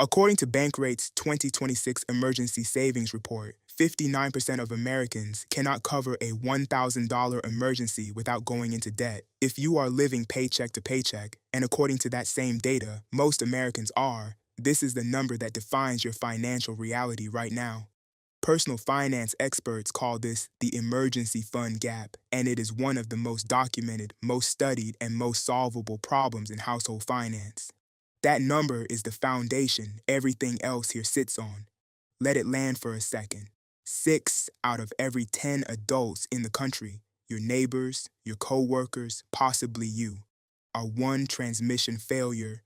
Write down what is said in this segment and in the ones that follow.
According to Bankrate's 2026 Emergency Savings Report, 59% of Americans cannot cover a $1,000 emergency without going into debt. If you are living paycheck to paycheck, and according to that same data, most Americans are, this is the number that defines your financial reality right now. Personal finance experts call this the emergency fund gap, and it is one of the most documented, most studied, and most solvable problems in household finance. That number is the foundation everything else here sits on. Let it land for a second. 6 out of every 10 adults in the country, your neighbors, your co-workers, possibly you, are one transmission failure,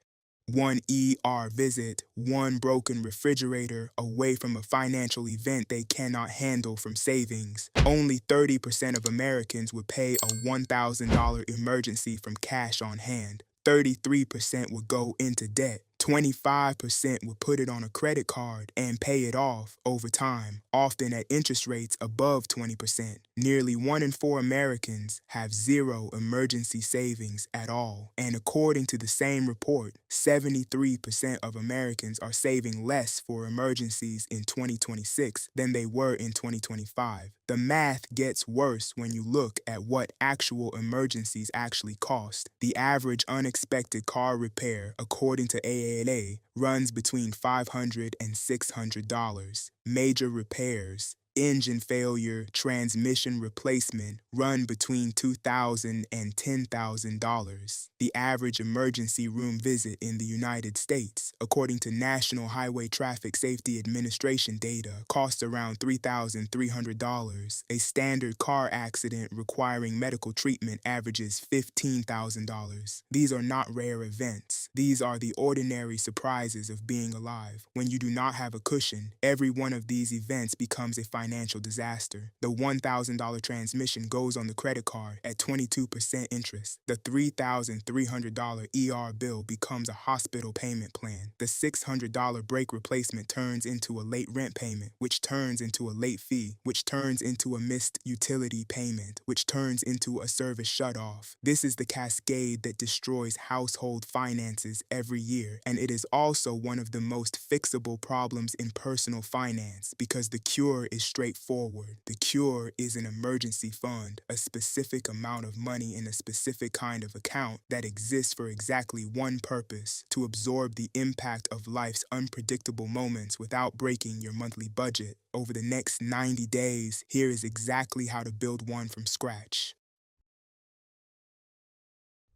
one ER visit, one broken refrigerator away from a financial event they cannot handle from savings. Only 30% of Americans would pay a $1,000 emergency from cash on hand. 33% would go into debt. 25% would put it on a credit card and pay it off over time, often at interest rates above 20%. Nearly 1 in 4 Americans have zero emergency savings at all. And according to the same report, 73% of Americans are saving less for emergencies in 2026 than they were in 2025. The math gets worse when you look at what actual emergencies actually cost. The average unexpected car repair, according to AAA, runs between $500 and $600. Major repairs, engine failure, transmission replacement, run between $2,000 and $10,000. The average emergency room visit in the United States, according to National Highway Traffic Safety Administration data, costs around $3,300. A standard car accident requiring medical treatment averages $15,000. These are not rare events. These are the ordinary surprises of being alive. When you do not have a cushion, every one of these events becomes a financial disaster. The $1,000 transmission goes on the credit card at 22% interest. The $3,300 ER bill becomes a hospital payment plan. The $600 brake replacement turns into a late rent payment, which turns into a late fee, which turns into a missed utility payment, which turns into a service shutoff. This is the cascade that destroys household finances every year, and it is also one of the most fixable problems in personal finance because the cure is straightforward. The cure is an emergency fund, a specific amount of money in a specific kind of account that exists for exactly one purpose: to absorb the impact of life's unpredictable moments without breaking your monthly budget. Over the next 90 days, here is exactly how to build one from scratch.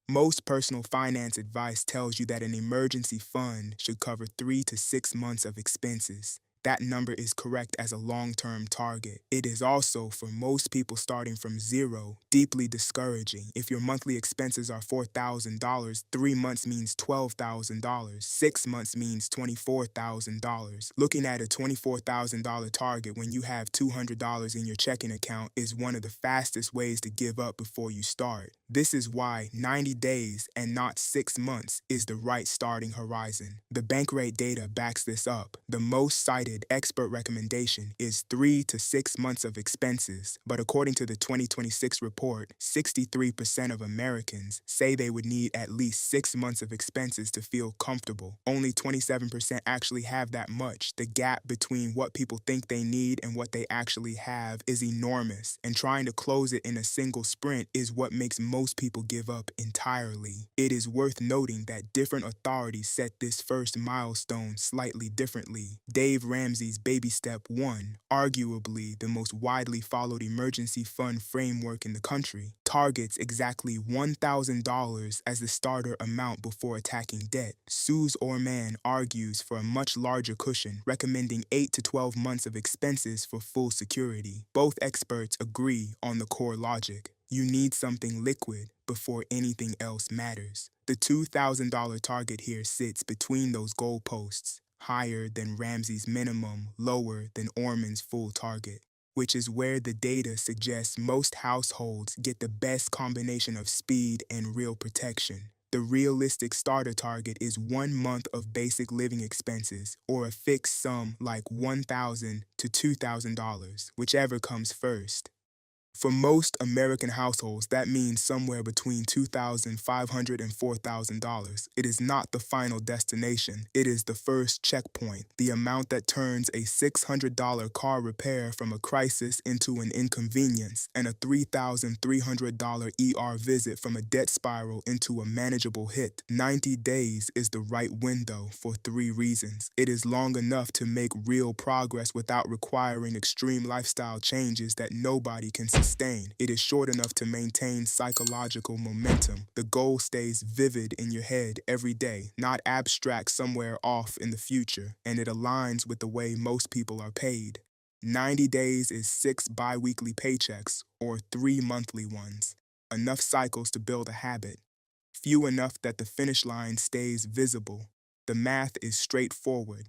Most personal finance advice tells you that an emergency fund should cover 3 to 6 months of expenses. That number is correct as a long-term target. It is also, for most people starting from zero, deeply discouraging. If your monthly expenses are $4,000, 3 months means $12,000, 6 months means $24,000. Looking at a $24,000 target when you have $200 in your checking account is one of the fastest ways to give up before you start. This is why 90 days and not 6 months is the right starting horizon. The Bankrate data backs this up. The most cited expert recommendation is 3 to 6 months of expenses, but according to the 2026 report, 63% of Americans say they would need at least 6 months of expenses to feel comfortable. Only 27% actually have that much. The gap between what people think they need and what they actually have is enormous, and trying to close it in a single sprint is what makes most people give up entirely. It is worth noting that different authorities set this first milestone slightly differently. Dave Ramsey's Baby Step 1, arguably the most widely followed emergency fund framework in the country, targets exactly $1,000 as the starter amount before attacking debt. Suze Orman argues for a much larger cushion, recommending 8 to 12 months of expenses for full security. Both experts agree on the core logic. You need something liquid before anything else matters. The $2,000 target here sits between those goalposts, higher than Ramsey's minimum, lower than Orman's full target, which is where the data suggests most households get the best combination of speed and real protection. The realistic starter target is 1 month of basic living expenses, or a fixed sum like $1,000 to $2,000, whichever comes first. For most American households, that means somewhere between $2,500 and $4,000. It is not the final destination. It is the first checkpoint, the amount that turns a $600 car repair from a crisis into an inconvenience, and a $3,300 ER visit from a debt spiral into a manageable hit. 90 days is the right window for 3 reasons. It is long enough to make real progress without requiring extreme lifestyle changes that nobody can sustain. It is short enough to maintain psychological momentum. The goal stays vivid in your head every day, not abstract somewhere off in the future, and it aligns with the way most people are paid. 90 days is 6 bi-weekly paychecks, or 3 monthly ones. Enough cycles to build a habit. Few enough that the finish line stays visible. The math is straightforward.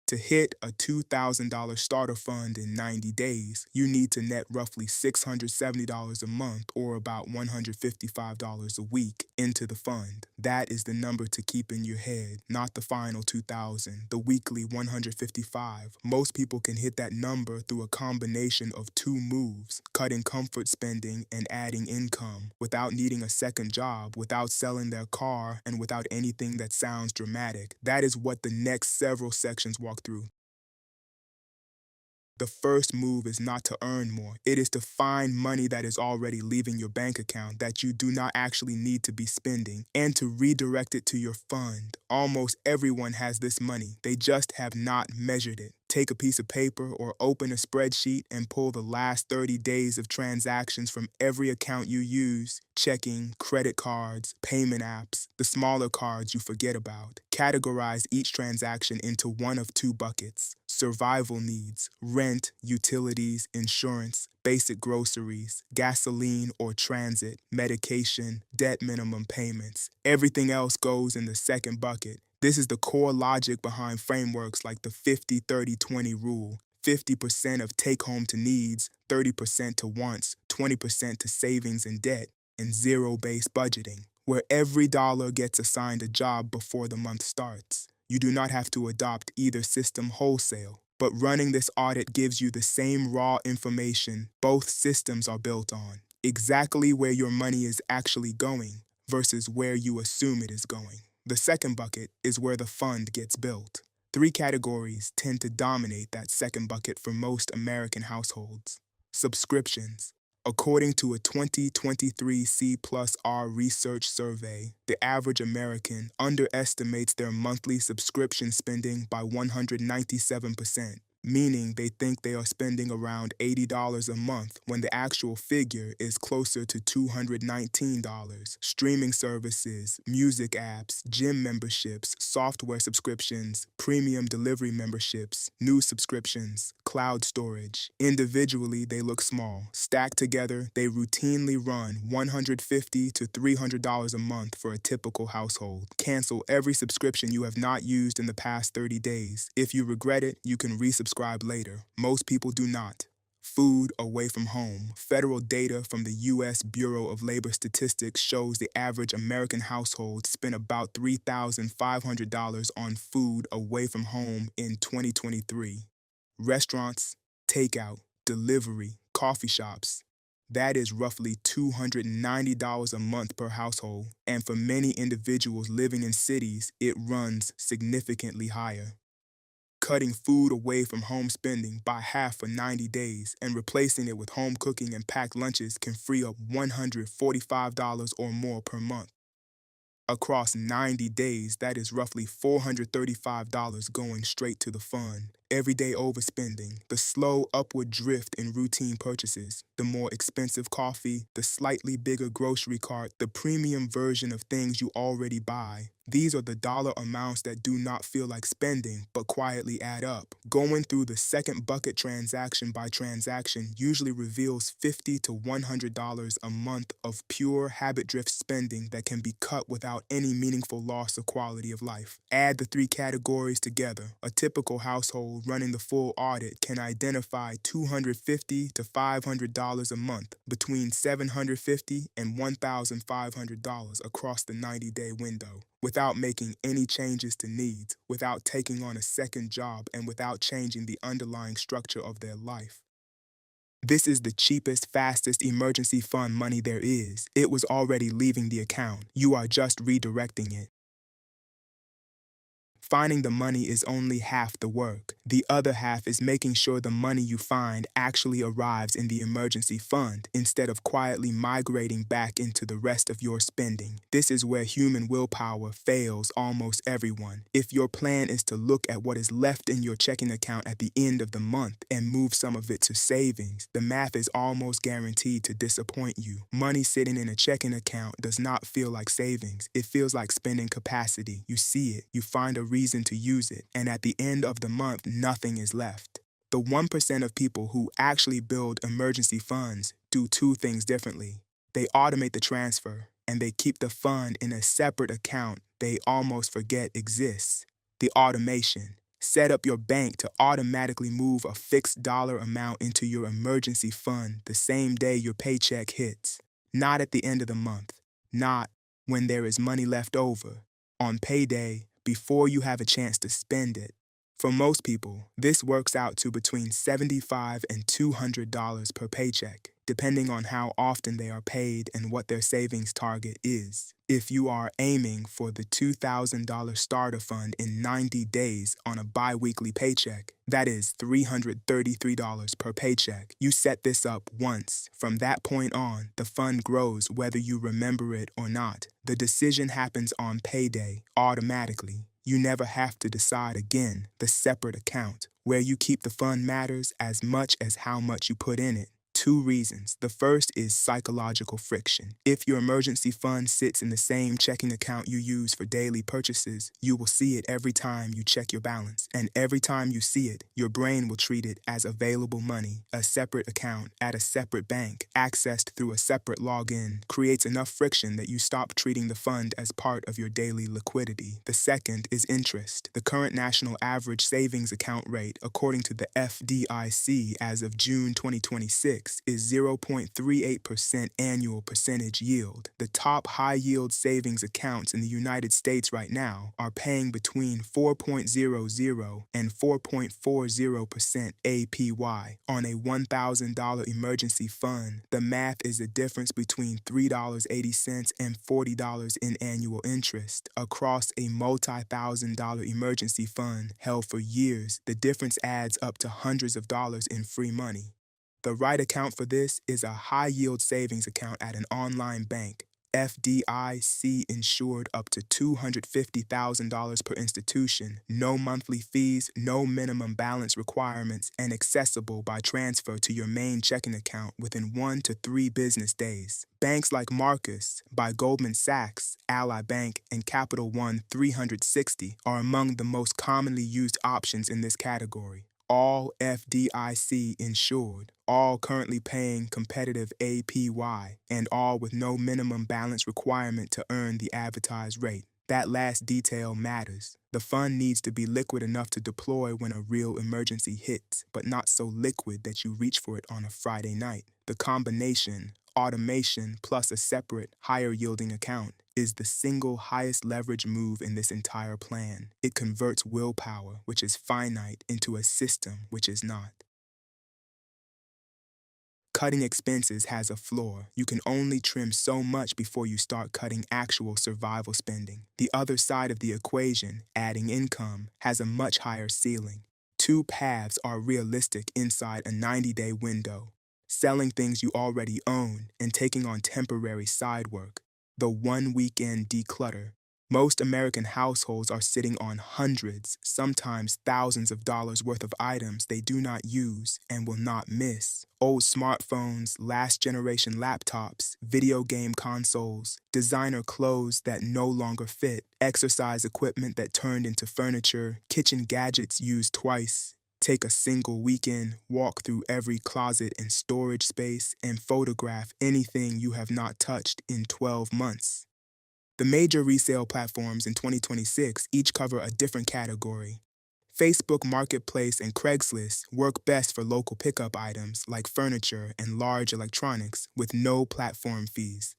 To hit a $2,000 starter fund in 90 days, you need to net roughly $670 a month, or about $155 a week, into the fund. That is the number to keep in your head, not the final 2,000, the weekly 155. Most people can hit that number through a combination of 2 moves: cutting comfort spending and adding income, without needing a second job, without selling their car, and without anything that sounds dramatic. That is what the next several sections walk through. The first move is not to earn more. It is to find money that is already leaving your bank account that you do not actually need to be spending, and to redirect it to your fund. Almost everyone has this money. They just have not measured it. Take a piece of paper or open a spreadsheet and pull the last 30 days of transactions from every account you use: checking, credit cards, payment apps, the smaller cards you forget about. Categorize each transaction into one of 2 buckets: survival needs, rent, utilities, insurance, basic groceries, gasoline or transit, medication, debt minimum payments. Everything else goes in the second bucket. This is the core logic behind frameworks like the 50-30-20 rule. 50% of take-home to needs, 30% to wants, 20% to savings and debt, and zero-based budgeting, where every dollar gets assigned a job before the month starts. You do not have to adopt either system wholesale, but running this audit gives you the same raw information both systems are built on: exactly where your money is actually going versus where you assume it is going. The second bucket is where the fund gets built. 3 categories tend to dominate that second bucket for most American households. Subscriptions. According to a 2023 C+R research survey, the average American underestimates their monthly subscription spending by 197%, meaning they think they are spending around $80 a month when the actual figure is closer to $219. Streaming services, music apps, gym memberships, software subscriptions, premium delivery memberships, news subscriptions, cloud storage. Individually, they look small. Stacked together, they routinely run $150 to $300 a month for a typical household. Cancel every subscription you have not used in the past 30 days. If you regret it, you can resubscribe later. Most people do not. Food away from home. Federal data from the U.S. Bureau of Labor Statistics shows the average American household spent about $3,500 on food away from home in 2023. Restaurants, takeout, delivery, coffee shops. That is roughly $290 a month per household, and for many individuals living in cities, it runs significantly higher. Cutting food away from home spending by half for 90 days and replacing it with home cooking and packed lunches can free up $145 or more per month. Across 90 days, that is roughly $435 going straight to the fund. Everyday overspending, the slow upward drift in routine purchases, the more expensive coffee, the slightly bigger grocery cart, the premium version of things you already buy. These are the dollar amounts that do not feel like spending, but quietly add up. Going through the second bucket transaction by transaction usually reveals $50 to $100 a month of pure habit drift spending that can be cut without any meaningful loss of quality of life. Add the 3 categories together. A typical household running the full audit can identify $250 to $500 a month, between $750 and $1,500 across the 90-day window, without making any changes to needs, without taking on a second job, and without changing the underlying structure of their life. This is the cheapest, fastest emergency fund money there is. It was already leaving the account. You are just redirecting it. Finding the money is only half the work. The other half is making sure the money you find actually arrives in the emergency fund instead of quietly migrating back into the rest of your spending. This is where human willpower fails almost everyone. If your plan is to look at what is left in your checking account at the end of the month and move some of it to savings, the math is almost guaranteed to disappoint you. Money sitting in a checking account does not feel like savings. It feels like spending capacity. You see it, you find a reason to use it, and at the end of the month, nothing is left. The 1% of people who actually build emergency funds do two things differently. They automate the transfer, and they keep the fund in a separate account they almost forget exists. The automation. Set up your bank to automatically move a fixed dollar amount into your emergency fund the same day your paycheck hits. Not at the end of the month. Not when there is money left over. On payday, before you have a chance to spend it. For most people, this works out to between $75 and $200 per paycheck, depending on how often they are paid and what their savings target is. If you are aiming for the $2,000 starter fund in 90 days on a bi-weekly paycheck, that is $333 per paycheck, you set this up once. From that point on, the fund grows whether you remember it or not. The decision happens on payday, automatically. You never have to decide again. The separate account, where you keep the fund, matters as much as how much you put in it. Two reasons. The first is psychological friction. If your emergency fund sits in the same checking account you use for daily purchases, you will see it every time you check your balance. And every time you see it, your brain will treat it as available money. A separate account at a separate bank, accessed through a separate login, creates enough friction that you stop treating the fund as part of your daily liquidity. The second is interest. The current national average savings account rate, according to the FDIC as of June 2026, is 0.38% annual percentage yield. The top high-yield savings accounts in the United States right now are paying between 4.00 and 4.40% APY. On a $1,000 emergency fund, the math is the difference between $3.80 and $40 in annual interest. Across a multi-thousand-dollar emergency fund held for years, the difference adds up to hundreds of dollars in free money. The right account for this is a high-yield savings account at an online bank, FDIC insured up to $250,000 per institution, no monthly fees, no minimum balance requirements, and accessible by transfer to your main checking account within 1 to 3 business days. Banks like Marcus, by Goldman Sachs, Ally Bank, and Capital One 360 are among the most commonly used options in this category. All FDIC insured, all currently paying competitive APY, and all with no minimum balance requirement to earn the advertised rate. That last detail matters. The fund needs to be liquid enough to deploy when a real emergency hits, but not so liquid that you reach for it on a Friday night. The combination, automation plus a separate, higher-yielding account, is the single highest leverage move in this entire plan. It converts willpower, which is finite, into a system which is not. Cutting expenses has a floor. You can only trim so much before you start cutting actual survival spending. The other side of the equation, adding income, has a much higher ceiling. Two paths are realistic inside a 90-day window: selling things you already own and taking on temporary side work. The one weekend declutter. Most American households are sitting on hundreds, sometimes thousands of dollars worth of items they do not use and will not miss. Old smartphones, last-generation laptops, video game consoles, designer clothes that no longer fit, exercise equipment that turned into furniture, kitchen gadgets used twice. Take a single weekend, walk through every closet and storage space, and photograph anything you have not touched in 12 months. The major resale platforms in 2026 each cover a different category. Facebook Marketplace and Craigslist work best for local pickup items like furniture and large electronics with no platform fees.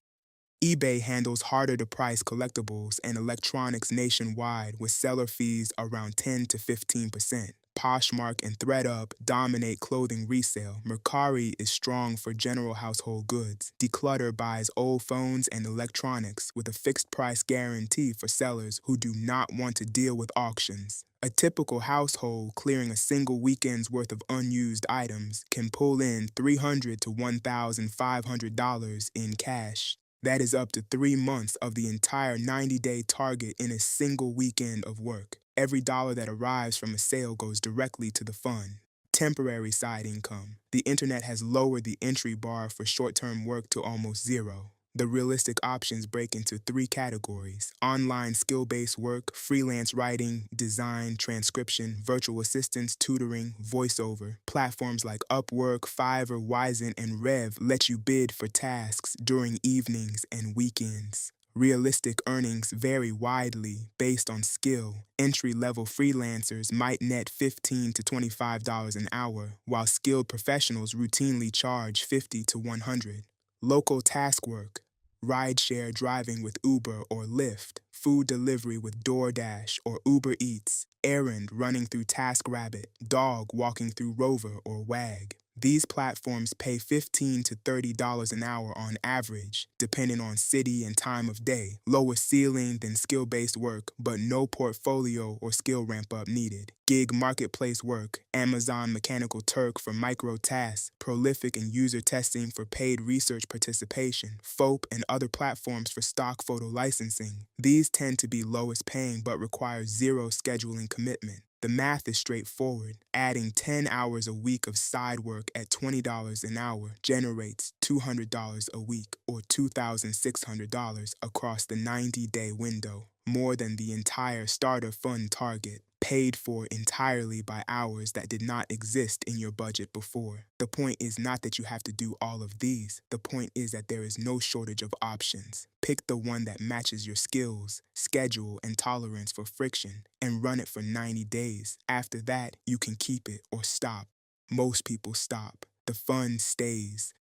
eBay handles harder-to-price collectibles and electronics nationwide with seller fees around 10 to 15%. Poshmark and ThreadUp dominate clothing resale. Mercari is strong for general household goods. Declutter buys old phones and electronics with a fixed price guarantee for sellers who do not want to deal with auctions. A typical household clearing a single weekend's worth of unused items can pull in $300 to $1,500 in cash. That is up to 3 months of the entire 90-day target in a single weekend of work. Every dollar that arrives from a sale goes directly to the fund. Temporary side income. The internet has lowered the entry bar for short-term work to almost zero. The realistic options break into 3 categories: online skill-based work, freelance writing, design, transcription, virtual assistants, tutoring, voiceover. Platforms like Upwork, Fiverr, Wyzen, and Rev let you bid for tasks during evenings and weekends. Realistic earnings vary widely based on skill. Entry-level freelancers might net $15 to $25 an hour, while skilled professionals routinely charge $50 to $100. Local task work, rideshare driving with Uber or Lyft, food delivery with DoorDash or Uber Eats, errand running through TaskRabbit, dog walking through Rover or Wag. These platforms pay $15 to $30 an hour on average, depending on city and time of day. Lower ceiling than skill-based work, but no portfolio or skill ramp-up needed. Gig marketplace work, Amazon Mechanical Turk for micro tasks, Prolific and user testing for paid research participation, FOP and other platforms for stock photo licensing. These tend to be lowest paying but require zero scheduling commitment. The math is straightforward. Adding 10 hours a week of side work at $20 an hour generates $200 a week, or $2,600 across the 90-day window, more than the entire starter fund target, paid for entirely by hours that did not exist in your budget before. The point is not that you have to do all of these. The point is that there is no shortage of options. Pick the one that matches your skills, schedule, and tolerance for friction, and run it for 90 days. After that, you can keep it or stop. Most people stop. The fund stays.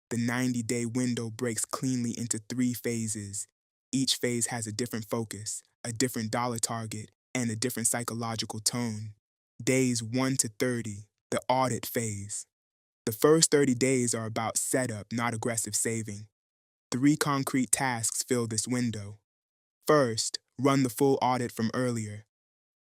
The 90-day window breaks cleanly into 3 phases. Each phase has a different focus, a different dollar target, and a different psychological tone. Days 1 to 30, the audit phase. The first 30 days are about setup, not aggressive saving. 3 concrete tasks fill this window. First, run the full audit from earlier.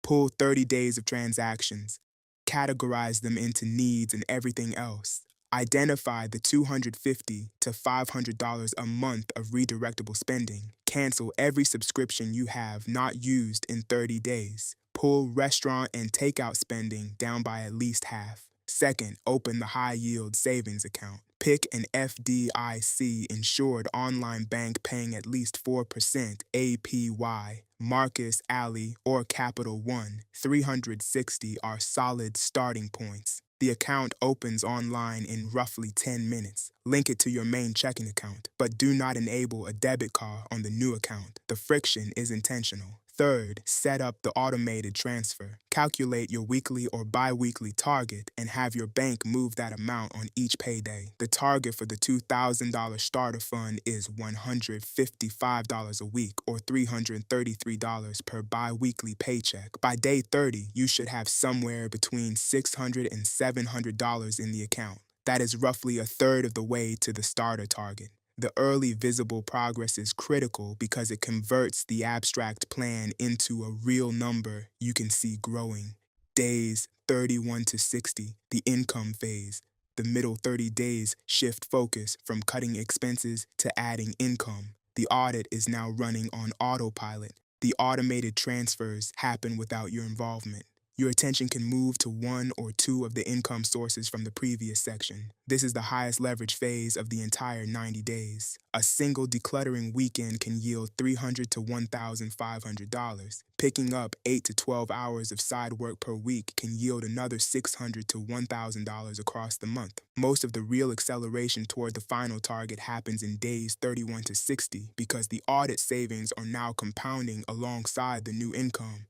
Pull 30 days of transactions. Categorize them into needs and everything else. Identify the $250 to $500 a month of redirectable spending. Cancel every subscription you have not used in 30 days. Pull restaurant and takeout spending down by at least half. Second, open the high-yield savings account. Pick an FDIC insured online bank paying at least 4% APY. Marcus, Ally, or Capital One. 360 are solid starting points. The account opens online in roughly 10 minutes. Link it to your main checking account, but do not enable a debit card on the new account. The friction is intentional. Third, set up the automated transfer. Calculate your weekly or bi-weekly target and have your bank move that amount on each payday. The target for the $2,000 starter fund is $155 a week, or $333 per bi-weekly paycheck. By day 30, you should have somewhere between $600 and $700 in the account. That is roughly a third of the way to the starter target. The early visible progress is critical because it converts the abstract plan into a real number you can see growing. Days 31 to 60, the income phase. The middle 30 days shift focus from cutting expenses to adding income. The audit is now running on autopilot. The automated transfers happen without your involvement. Your attention can move to 1 or 2 of the income sources from the previous section. This is the highest leverage phase of the entire 90 days. A single decluttering weekend can yield $300 to $1,500. Picking up 8 to 12 hours of side work per week can yield another $600 to $1,000 across the month. Most of the real acceleration toward the final target happens in days 31 to 60 because the audit savings are now compounding alongside the new income.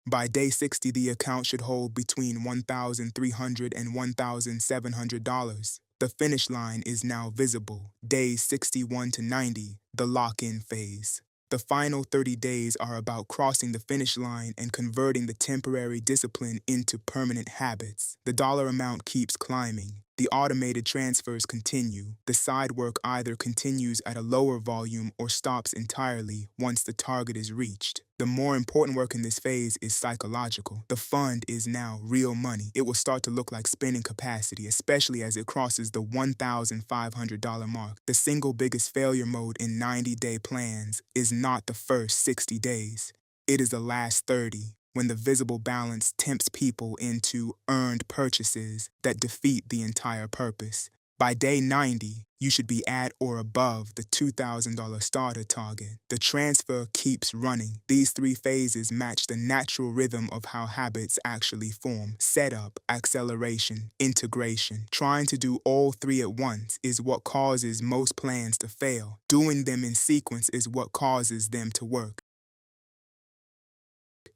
By day 60, the account should hold between $1,300 and $1,700. The finish line is now visible. Days 61 to 90, the lock-in phase. The final 30 days are about crossing the finish line and converting the temporary discipline into permanent habits. The dollar amount keeps climbing. The automated transfers continue. The side work either continues at a lower volume or stops entirely once the target is reached. The more important work in this phase is psychological. The fund is now real money. It will start to look like spending capacity, especially as it crosses the $1,500 mark. The single biggest failure mode in 90-day plans is not the first 60 days. It is the last 30, when the visible balance tempts people into earned purchases that defeat the entire purpose. By day 90, you should be at or above the $2,000 starter target. The transfer keeps running. These three phases match the natural rhythm of how habits actually form: setup, acceleration, integration. Trying to do all three at once is what causes most plans to fail. Doing them in sequence is what causes them to work.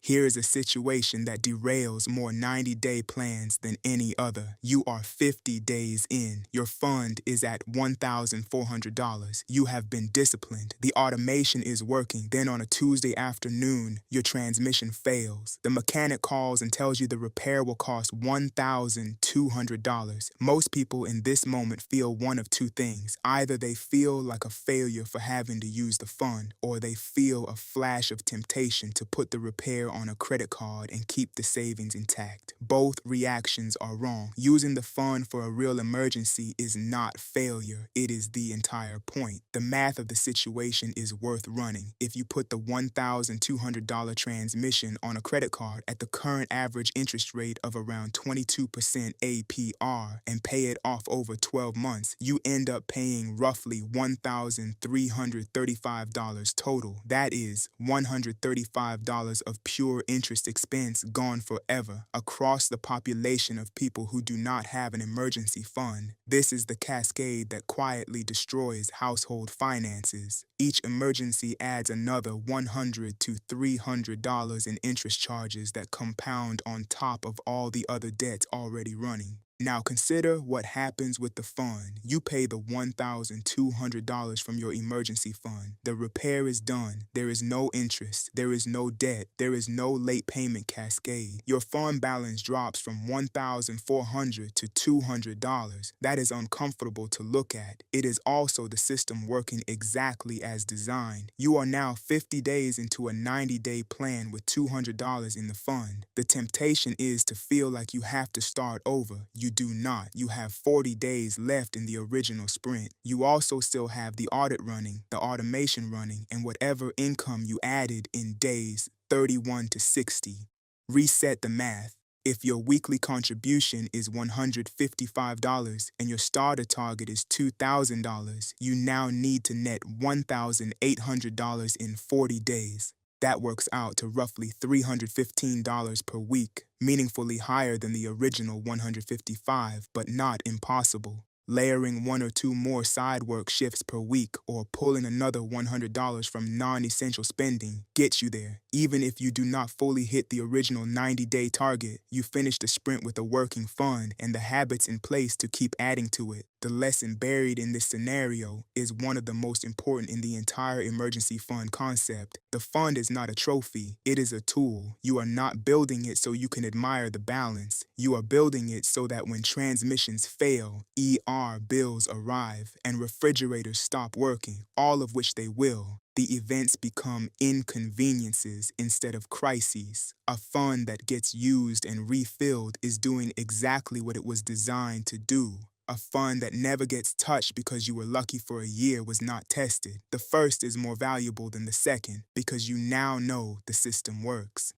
Here is a situation that derails more 90-day plans than any other. You are 50 days in. Your fund is at $1,400. You have been disciplined. The automation is working. Then on a Tuesday afternoon, your transmission fails. The mechanic calls and tells you the repair will cost $1,200. Most people in this moment feel one of two things. Either they feel like a failure for having to use the fund, or they feel a flash of temptation to put the repair on a credit card and keep the savings intact. Both reactions are wrong. Using the fund for a real emergency is not failure. It is the entire point. The math of the situation is worth running. If you put the $1,200 transmission on a credit card at the current average interest rate of around 22% APR and pay it off over 12 months, you end up paying roughly $1,335 total. That is $135 of pure interest expense gone forever across the population of people who do not have an emergency fund. This is the cascade that quietly destroys household finances. Each emergency adds another $100 to $300 in interest charges that compound on top of all the other debts already running. Now consider what happens with the fund. You pay the $1,200 from your emergency fund. The repair is done. There is no interest. There is no debt. There is no late payment cascade. Your fund balance drops from $1,400 to $200. That is uncomfortable to look at. It is also the system working exactly as designed. You are now 50 days into a 90-day plan with $200 in the fund. The temptation is to feel like you have to start over. You do not. You have 40 days left in the original sprint. You also still have the audit running, the automation running, and whatever income you added in days 31 to 60. Reset the math. If your weekly contribution is $155 and your starter target is $2,000, you now need to net $1,800 in 40 days. That works out to roughly $315 per week, meaningfully higher than the original $155, but not impossible. Layering one or two more side work shifts per week or pulling another $100 from non-essential spending gets you there. Even if you do not fully hit the original 90-day target, you finish the sprint with a working fund and the habits in place to keep adding to it. The lesson buried in this scenario is one of the most important in the entire emergency fund concept. The fund is not a trophy, it is a tool. You are not building it so you can admire the balance. You are building it so that when transmissions fail, ER bills arrive, and refrigerators stop working, all of which they will. The events become inconveniences instead of crises. A fund that gets used and refilled is doing exactly what it was designed to do. A fund that never gets touched because you were lucky for a year was not tested. The first is more valuable than the second because you now know the system works.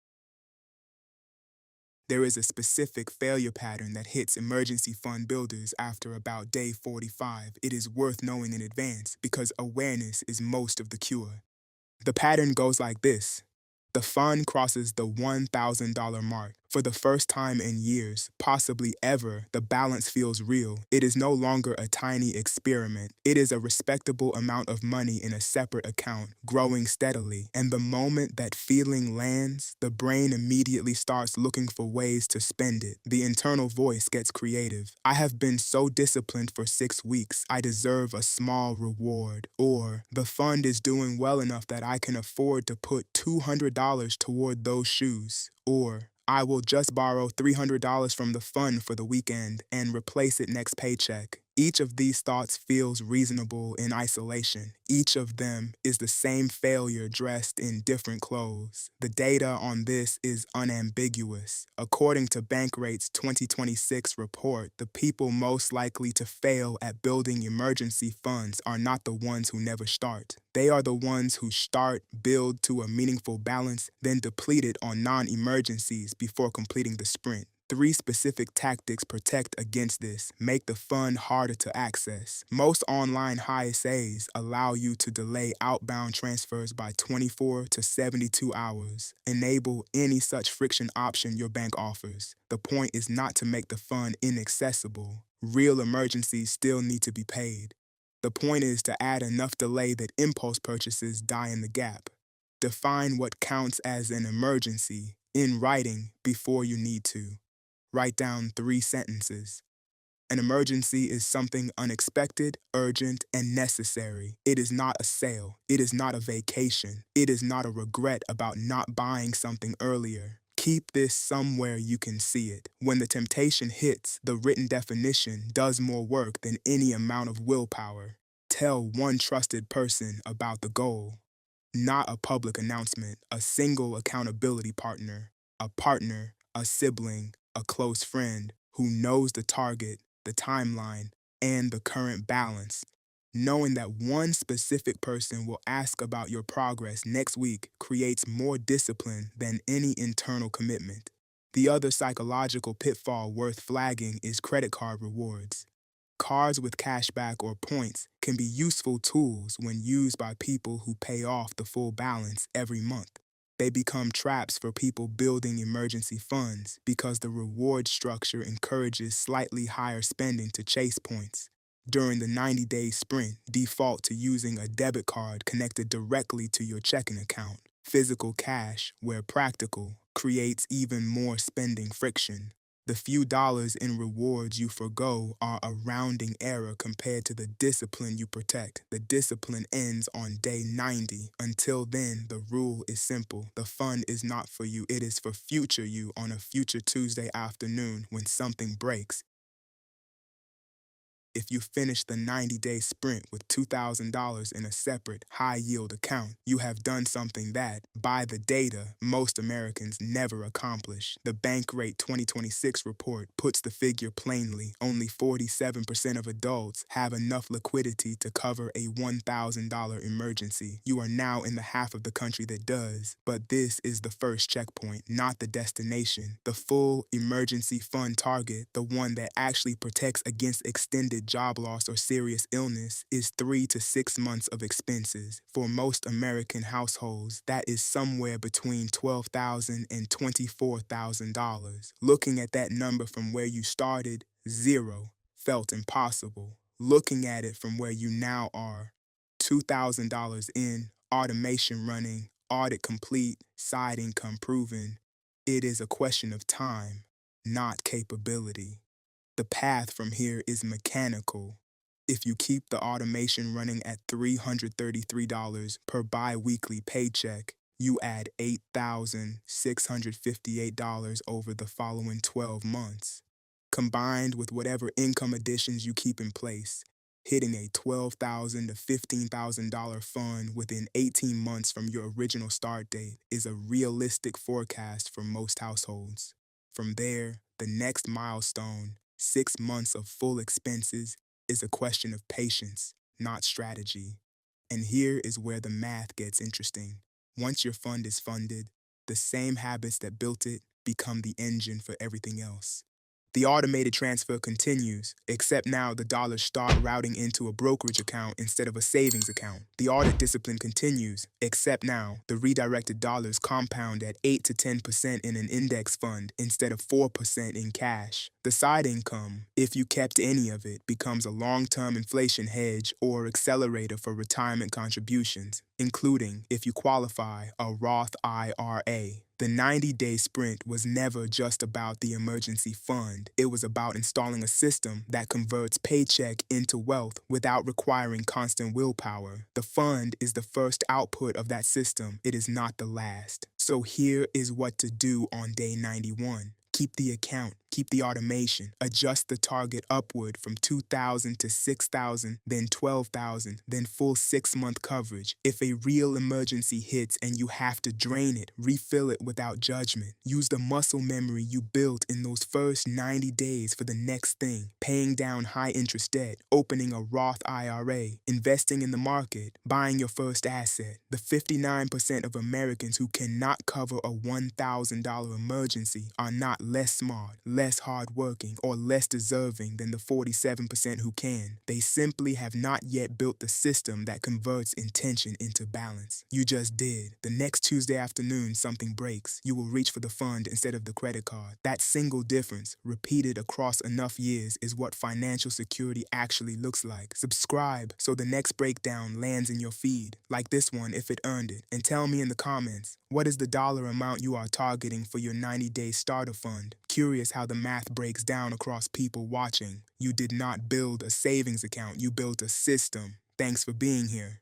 There is a specific failure pattern that hits emergency fund builders after about day 45. It is worth knowing in advance because awareness is most of the cure. The pattern goes like this. The fund crosses the $1,000 mark. For the first time in years, possibly ever, the balance feels real. It is no longer a tiny experiment. It is a respectable amount of money in a separate account, growing steadily. And the moment that feeling lands, the brain immediately starts looking for ways to spend it. The internal voice gets creative. I have been so disciplined for 6 weeks, I deserve a small reward. Or, the fund is doing well enough that I can afford to put $200 toward those shoes. Or, I will just borrow $300 from the fund for the weekend and replace it next paycheck. Each of these thoughts feels reasonable in isolation. Each of them is the same failure dressed in different clothes. The data on this is unambiguous. According to Bankrate's 2026 report, the people most likely to fail at building emergency funds are not the ones who never start. They are the ones who start, build to a meaningful balance, then deplete it on non-emergencies before completing the sprint. 3 specific tactics protect against this. Make the fund harder to access. Most online ISAs allow you to delay outbound transfers by 24 to 72 hours. Enable any such friction option your bank offers. The point is not to make the fund inaccessible. Real emergencies still need to be paid. The point is to add enough delay that impulse purchases die in the gap. Define what counts as an emergency in writing before you need to. Write down 3 sentences. An emergency is something unexpected, urgent, and necessary. It is not a sale. It is not a vacation. It is not a regret about not buying something earlier. Keep this somewhere you can see it. When the temptation hits, the written definition does more work than any amount of willpower. Tell one trusted person about the goal. Not a public announcement, a single accountability partner, a sibling, a close friend who knows the target, the timeline, and the current balance. Knowing that one specific person will ask about your progress next week creates more discipline than any internal commitment. The other psychological pitfall worth flagging is credit card rewards. Cards with cashback or points can be useful tools when used by people who pay off the full balance every month. They become traps for people building emergency funds because the reward structure encourages slightly higher spending to chase points. During the 90-day sprint, default to using a debit card connected directly to your checking account. Physical cash, where practical, creates even more spending friction. The few dollars in rewards you forgo are a rounding error compared to the discipline you protect. The discipline ends on day 90. Until then, the rule is simple. The fund is not for you. It is for future you on a future Tuesday afternoon when something breaks. If you finish the 90-day sprint with $2,000 in a separate, high-yield account, you have done something that, by the data, most Americans never accomplish. The Bankrate 2026 report puts the figure plainly. Only 47% of adults have enough liquidity to cover a $1,000 emergency. You are now in the half of the country that does. But this is the first checkpoint, not the destination. The full emergency fund target, the one that actually protects against extended job loss or serious illness, is 3 to 6 months of expenses. For most American households, that is somewhere between $12,000 and $24,000. Looking at that number from where you started, 0, felt impossible. Looking at it from where you now are, $2,000 in, automation running, audit complete, side income proven, it is a question of time, not capability. The path from here is mechanical. If you keep the automation running at $333 per bi-weekly paycheck, you add $8,658 over the following 12 months. Combined with whatever income additions you keep in place, hitting a $12,000 to $15,000 fund within 18 months from your original start date is a realistic forecast for most households. From there, the next milestone, 6 months of full expenses, is a question of patience, not strategy. And here is where the math gets interesting. Once your fund is funded, the same habits that built it become the engine for everything else. The automated transfer continues, except now the dollars start routing into a brokerage account instead of a savings account. The audit discipline continues, except now the redirected dollars compound at 8 to 10% in an index fund instead of 4% in cash. The side income, if you kept any of it, becomes a long-term inflation hedge or accelerator for retirement contributions, including, if you qualify, a Roth IRA. The 90-day sprint was never just about the emergency fund. It was about installing a system that converts paycheck into wealth without requiring constant willpower. The fund is the first output of that system. It is not the last. So here is what to do on day 91. Keep the account, keep the automation, adjust the target upward from 2,000 to 6,000, then 12,000, then full 6-month coverage. If a real emergency hits and you have to drain it, refill it without judgment. Use the muscle memory you built in those first 90 days for the next thing, paying down high-interest debt, opening a Roth IRA, investing in the market, buying your first asset. The 59% of Americans who cannot cover a $1,000 emergency are not less smart, less hardworking, or less deserving than the 47% who can. They simply have not yet built the system that converts intention into balance. You just did. The next Tuesday afternoon, something breaks. You will reach for the fund instead of the credit card. That single difference, repeated across enough years, is what financial security actually looks like. Subscribe so the next breakdown lands in your feed, like this one if it earned it. And tell me in the comments, what is the dollar amount you are targeting for your 90-day starter fund? Curious how the math breaks down across people watching. You did not build a savings account, you built a system. Thanks for being here.